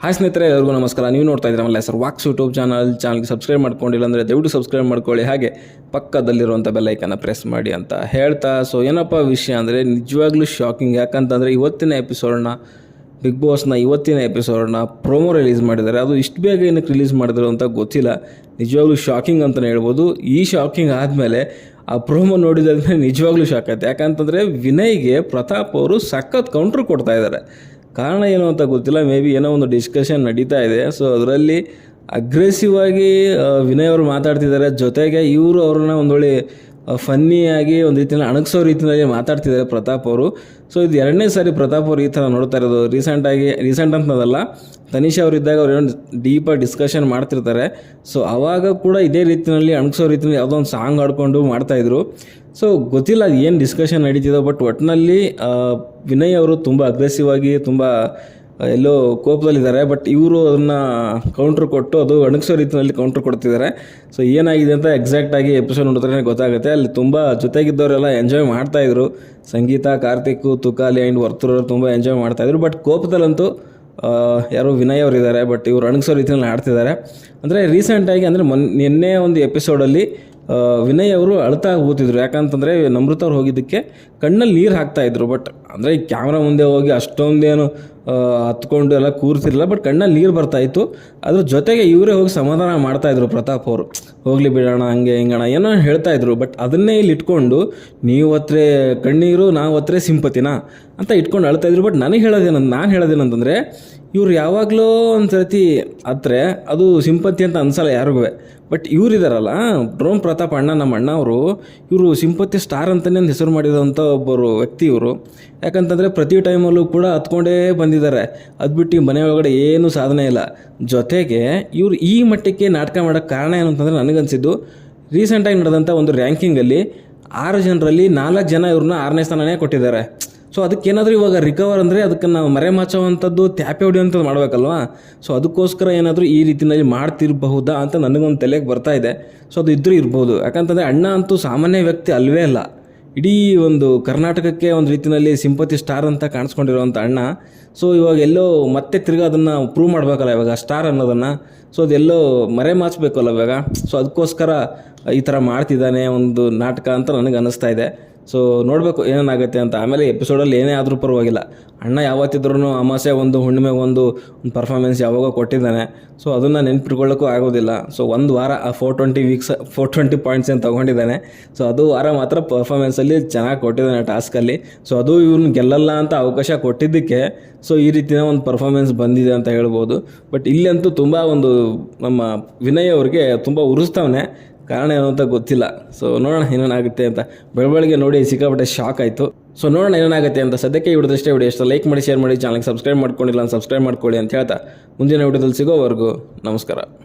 Hi ಸ್ನೇಹಿತರೆ, ಎಲ್ಲರಿಗೂ ನಮಸ್ಕಾರ. ನೀವು ನೋಡ್ತಾ ಇದ್ದೀರಲ್ಲ ಸರ್ ವಾಕ್ಸ್ ಯೂಟ್ಯೂಬ್ ಚಾನಲ್ಗೆ ಸಬ್ಸ್ಕ್ರೈಬ್ ಮಾಡ್ಕೊಂಡಿಲ್ಲ ಅಂದರೆ ದಯವಿಟ್ಟು ಸಬ್ಸ್ಕ್ರೈಬ್ ಮಾಡ್ಕೊಳ್ಳಿ. ಹಾಗೆ ಪಕ್ಕದಲ್ಲಿರುವಂಥ ಬೆಲ್ಲೈಕನ್ನ ಪ್ರೆಸ್ ಮಾಡಿ ಅಂತ ಹೇಳ್ತಾ, ಸೊ ಏನಪ್ಪ ವಿಷಯ ಅಂದರೆ ನಿಜವಾಗ್ಲೂ ಶಾಕಿಂಗ್. ಯಾಕಂತಂದರೆ ಇವತ್ತಿನ ಎಪಿಸೋಡನ್ನ ಬಿಗ್ ಬಾಸ್ನ ಇವತ್ತಿನ ಎಪಿಸೋಡನ್ನ ಪ್ರೋಮೋ ರಿಲೀಸ್ ಮಾಡಿದ್ದಾರೆ. ಅದು ಇಷ್ಟು ಬೇಗ ಏನಕ್ಕೆ ರಿಲೀಸ್ ಮಾಡಿದ್ರು ಅಂತ ಗೊತ್ತಿಲ್ಲ. ನಿಜವಾಗ್ಲೂ ಶಾಕಿಂಗ್ ಅಂತಲೇ ಹೇಳ್ಬೋದು. ಈ ಶಾಕಿಂಗ್ ಆದಮೇಲೆ ಆ ಪ್ರೋಮೋ ನೋಡಿದಾದ್ಮೇಲೆ ನಿಜವಾಗ್ಲೂ ಶಾಕ್ ಆಯ್ತು. ಯಾಕಂತಂದರೆ ವಿನಯ್ಗೆ ಪ್ರತಾಪ್ ಅವರು ಸಖತ್ ಕೌಂಟ್ರ್ ಕೊಡ್ತಾ ಇದ್ದಾರೆ. ಕಾರಣ ಏನು ಅಂತ ಗೊತ್ತಿಲ್ಲ. ಮೇ ಬಿ ಏನೋ ಒಂದು ಡಿಸ್ಕಷನ್ ನಡೀತಾ ಇದೆ. ಸೊ ಅದರಲ್ಲಿ ಅಗ್ರೆಸಿವ್ ಆಗಿ ವಿನಯ್ ಅವರು ಮಾತಾಡ್ತಿದ್ದಾರೆ. ಜೊತೆಗೆ ಇವರು ಅವ್ರನ್ನ ಒಂದೊಳ್ಳೆ ಫನ್ನಿಯಾಗಿ ಒಂದು ರೀತಿಯಲ್ಲಿ ಅಣಗಿಸೋ ರೀತಿಯಲ್ಲಿ ಮಾತಾಡ್ತಿದ್ದಾರೆ ಪ್ರತಾಪ್ ಅವರು. ಸೊ ಇದು ಎರಡನೇ ಸಾರಿ ಪ್ರತಾಪ್ ಅವರು ಈ ಥರ ನೋಡ್ತಾ ಇರೋದು. ರೀಸೆಂಟ್ ಅಂತದಲ್ಲ, ತನಿಷಾ ಅವರಿದ್ದಾಗ ಅವ್ರು ಏನೋ ಡೀಪಾಗಿ ಡಿಸ್ಕಷನ್ ಮಾಡ್ತಿರ್ತಾರೆ. ಸೊ ಆವಾಗ ಕೂಡ ಇದೇ ರೀತಿಯಲ್ಲಿ ಅಣಗಿಸೋ ರೀತಿಯಲ್ಲಿ ಯಾವುದೋ ಒಂದು ಸಾಂಗ್ ಆಡ್ಕೊಂಡು ಮಾಡ್ತಾಯಿದ್ರು. ಸೊ ಗೊತ್ತಿಲ್ಲ ಅದು ಏನು ಡಿಸ್ಕಷನ್ ನಡೀತಿದೋ, ಬಟ್ ಒಟ್ಟಿನಲ್ಲಿ ವಿನಯ್ ಅವರು ತುಂಬ ಅಗ್ರೆಸಿವ್ ಆಗಿ ತುಂಬ ಎಲ್ಲೋ ಕೋಪದಲ್ಲಿದ್ದಾರೆ. ಬಟ್ ಇವರು ಅದನ್ನು ಕೌಂಟ್ರ್ ಕೊಟ್ಟು ಅದು ಅಣಗಿಸೋ ರೀತಿಯಲ್ಲಿ ಕೌಂಟ್ರ್ ಕೊಡ್ತಿದ್ದಾರೆ. ಸೊ ಏನಾಗಿದೆ ಅಂತ ಎಕ್ಸಾಕ್ಟಾಗಿ ಎಪಿಸೋಡ್ ನೋಡಿದ್ರೆ ಗೊತ್ತಾಗುತ್ತೆ. ಅಲ್ಲಿ ತುಂಬ ಜೊತೆಗಿದ್ದವರೆಲ್ಲ ಎಂಜಾಯ್ ಮಾಡ್ತಾಯಿದ್ರು. ಸಂಗೀತ, ಕಾರ್ತಿಕ್, ತುಕಾಲಿ ಆ್ಯಂಡ್ ವರ್ತೂರವರು ತುಂಬ ಎಂಜಾಯ್ ಮಾಡ್ತಾಯಿದ್ರು. ಬಟ್ ಕೋಪದಲ್ಲಂತೂ ಯಾರೋ ವಿನಯ್ ಅವರು ಇದ್ದಾರೆ. ಬಟ್ ಇವರು ಅಣಗಿಸೋ ರೀತಿಯಲ್ಲಿ ಆಡ್ತಿದ್ದಾರೆ. ಅಂದರೆ ರೀಸೆಂಟಾಗಿ ಅಂದರೆ ನಿನ್ನೆ ಒಂದು ಎಪಿಸೋಡಲ್ಲಿ ವಿನಯ್ ಅವರು ಅಳ್ತಾ ಕೂತಿದ್ರು. ಯಾಕಂತಂದರೆ ನಮೃತ ಅವ್ರು ಹೋಗಿದ್ದಕ್ಕೆ ಕಣ್ಣಲ್ಲಿ ನೀರು ಹಾಕ್ತಾಯಿದ್ರು. ಬಟ್ ಅಂದರೆ ಕ್ಯಾಮ್ರಾ ಮುಂದೆ ಹೋಗಿ ಅಷ್ಟೊಂದೇನು ಹತ್ಕೊಂಡು ಎಲ್ಲ ಕೂರ್ತಿರಲಿಲ್ಲ. ಬಟ್ ಕಣ್ಣಲ್ಲಿ ನೀರು ಬರ್ತಾಯಿತ್ತು. ಅದ್ರ ಜೊತೆಗೆ ಇವರೇ ಹೋಗಿ ಸಮಾಧಾನ ಮಾಡ್ತಾಯಿದ್ರು ಪ್ರತಾಪ್ ಅವರು. ಹೋಗಲಿ ಬಿಡೋಣ, ಹಂಗೆ ಹಿಂಗಣ ಏನೋ ಹೇಳ್ತಾಯಿದ್ರು. ಬಟ್ ಅದನ್ನೇ ಇಲ್ಲಿ ಇಟ್ಕೊಂಡು ನೀವು ಹತ್ರ ಕಣ್ಣೀರು, ನಾವು ಹತ್ರ ಸಿಂಪತಿನಾ ಅಂತ ಇಟ್ಕೊಂಡು ಅಳ್ತಾಯಿದ್ರು. ಬಟ್ ನಾನು ಹೇಳೋದೇನಂತಂದರೆ ಇವ್ರು ಯಾವಾಗಲೂ ಒಂದು ಸರ್ತಿ ಹತ್ರ ಅದು ಸಿಂಪತಿ ಅಂತ ಅನ್ಸಲ್ಲ ಯಾರಿಗೂ. ಬಟ್ ಇವರಿದಾರಲ್ಲ, ಡ್ರೋನ್ ಪ್ರತಾಪ್ ಅಣ್ಣ, ನಮ್ಮ ಅಣ್ಣ ಅವರು, ಇವರು ಸಿಂಪತಿ ಸ್ಟಾರ್ ಅಂತಲೇ ಒಂದು ಹೆಸರು ಮಾಡಿದಂಥ ಒಬ್ಬರು ವ್ಯಕ್ತಿ ಇವರು. ಯಾಕಂತಂದರೆ ಪ್ರತಿ ಟೈಮಲ್ಲೂ ಕೂಡ ಹತ್ಕೊಂಡೇ ಬಂದಿದ್ದಾರೆ. ಅದು ಬಿಟ್ಟು ಮನೆ ಒಳಗಡೆ ಏನೂ ಸಾಧನೆ ಇಲ್ಲ. ಜೊತೆಗೆ ಇವರು ಈ ಮಟ್ಟಕ್ಕೆ ನಾಟಕ ಮಾಡೋಕ್ಕೆ ಕಾರಣ ಏನು ಅಂತಂದರೆ ನನಗನ್ಸಿದ್ದು, ರೀಸೆಂಟಾಗಿ ನಡೆದಂಥ ಒಂದು ರ್ಯಾಂಕಿಂಗಲ್ಲಿ 6 ಜನರಲ್ಲಿ 4 ಜನ ಇವ್ರನ್ನ 6ನೇ ಸ್ಥಾನನೇ ಕೊಟ್ಟಿದ್ದಾರೆ. ಸೊ ಅದಕ್ಕೇನಾದರೂ ಇವಾಗ ರಿಕವರ್ ಅಂದರೆ ಅದಕ್ಕೆ ನಾವು ಮರೆಮಾಚುವಂಥದ್ದು, ತ್ಯಾಪೆ ಹೊಡಿಯುವಂಥದ್ದು ಮಾಡಬೇಕಲ್ವಾ. ಸೊ ಅದಕ್ಕೋಸ್ಕರ ಏನಾದರೂ ಈ ರೀತಿಯಲ್ಲಿ ಮಾಡ್ತಿರಬಹುದಾ ಅಂತ ನನಗೊಂದು ತಲೆಗೆ ಬರ್ತಾ ಇದೆ. ಸೊ ಅದು ಇದ್ರೂ ಇರ್ಬೋದು. ಯಾಕಂತಂದರೆ ಅಣ್ಣ ಅಂತೂ ಸಾಮಾನ್ಯ ವ್ಯಕ್ತಿ ಅಲ್ವೇ ಅಲ್ಲ. ಇಡೀ ಒಂದು ಕರ್ನಾಟಕಕ್ಕೆ ಒಂದು ರೀತಿಯಲ್ಲಿ ಸಿಂಪತಿ ಸ್ಟಾರ್ ಅಂತ ಕಾಣಿಸ್ಕೊಂಡಿರೋವಂಥ ಅಣ್ಣ. ಸೊ ಇವಾಗ ಎಲ್ಲೋ ಮತ್ತೆ ತಿರ್ಗಿ ಅದನ್ನು ಪ್ರೂವ್ ಮಾಡಬೇಕಲ್ಲ ಇವಾಗ ಸ್ಟಾರ್ ಅನ್ನೋದನ್ನು. ಸೊ ಅದೆಲ್ಲೋ ಮರೆಮಾಚಬೇಕಲ್ಲ ಇವಾಗ. ಸೊ ಅದಕ್ಕೋಸ್ಕರ ಈ ಥರ ಮಾಡ್ತಿದ್ದಾನೆ ಒಂದು ನಾಟಕ ಅಂತ ನನಗೆ ಅನ್ನಿಸ್ತಾ ಇದೆ. ಸೊ ನೋಡಬೇಕು ಏನೇನಾಗುತ್ತೆ ಅಂತ. ಆಮೇಲೆ ಎಪಿಸೋಡಲ್ಲಿ ಏನೇ ಆದರೂ ಪರವಾಗಿಲ್ಲ, ಅಣ್ಣ ಯಾವತ್ತಿದ್ರೂ ಅಮಾಸೆ ಒಂದು ಹುಣ್ಣಿಮೆ ಒಂದು ಪರ್ಫಾರ್ಮೆನ್ಸ್ ಯಾವಾಗ ಕೊಟ್ಟಿದ್ದಾನೆ. ಸೊ ಅದನ್ನು ನೆನಪಿಟ್ಕೊಳ್ಳೋಕ್ಕೂ ಆಗೋದಿಲ್ಲ. ಸೊ ಒಂದು ವಾರ 420 ಪಾಯಿಂಟ್ಸ್ ಏನು ತೊಗೊಂಡಿದ್ದಾನೆ. ಸೊ ಅದು ವಾರ ಮಾತ್ರ ಪರ್ಫಾರ್ಮೆನ್ಸಲ್ಲಿ ಚೆನ್ನಾಗಿ ಕೊಟ್ಟಿದ್ದಾನೆ ಟಾಸ್ಕಲ್ಲಿ. ಸೊ ಅದು ಇವ್ನು ಗೆಲ್ಲಲ್ಲ ಅಂತ ಅವಕಾಶ ಕೊಟ್ಟಿದ್ದಕ್ಕೆ ಸೊ ಈ ರೀತಿಯ ಒಂದು ಪರ್ಫಾರ್ಮೆನ್ಸ್ ಬಂದಿದೆ ಅಂತ ಹೇಳ್ಬೋದು. ಬಟ್ ಇಲ್ಲಂತೂ ತುಂಬ ಒಂದು ನಮ್ಮ ವಿನಯ್ ಅವ್ರಿಗೆ ತುಂಬ ಉರಿಸ್ತಾವನೆ. ಕಾರಣ ಏನು ಅಂತ ಗೊತ್ತಿಲ್ಲ. ಸೊ ನೋಡೋಣ ಏನೇನಾಗುತ್ತೆ ಅಂತ. ಬೆಳಬೆಳಗ್ಗೆ ನೋಡಿ ಸಿಕ್ಕಾಪಟ್ಟೆ ಶಾಕ್ ಆಯಿತು. ಸೊ ನೋಡೋಣ ಏನೇನಾಗುತ್ತೆ ಅಂತ. ಸದ್ಯಕ್ಕೆ ವಿಡಿಯೋದಷ್ಟೇ. ವಿಡಿಯೋ ಇಷ್ಟ ಲೈಕ್ ಮಾಡಿ, ಶೇರ್ ಮಾಡಿ, ಚಾನಲ್ಗೆ ಸಬ್ಸ್ಕ್ರೈಬ್ ಮಾಡ್ಕೊಂಡಿಲ್ಲ ಅಂತ ಸಬ್ಸ್ಕ್ರೈಬ್ ಮಾಡ್ಕೊಳ್ಳಿ ಅಂತ ಹೇಳ್ತಾ ಮುಂದಿನ ವಿಡಿಯೋದಲ್ಲಿ ಸಿಗೋವರೆಗೂ ನಮಸ್ಕಾರ.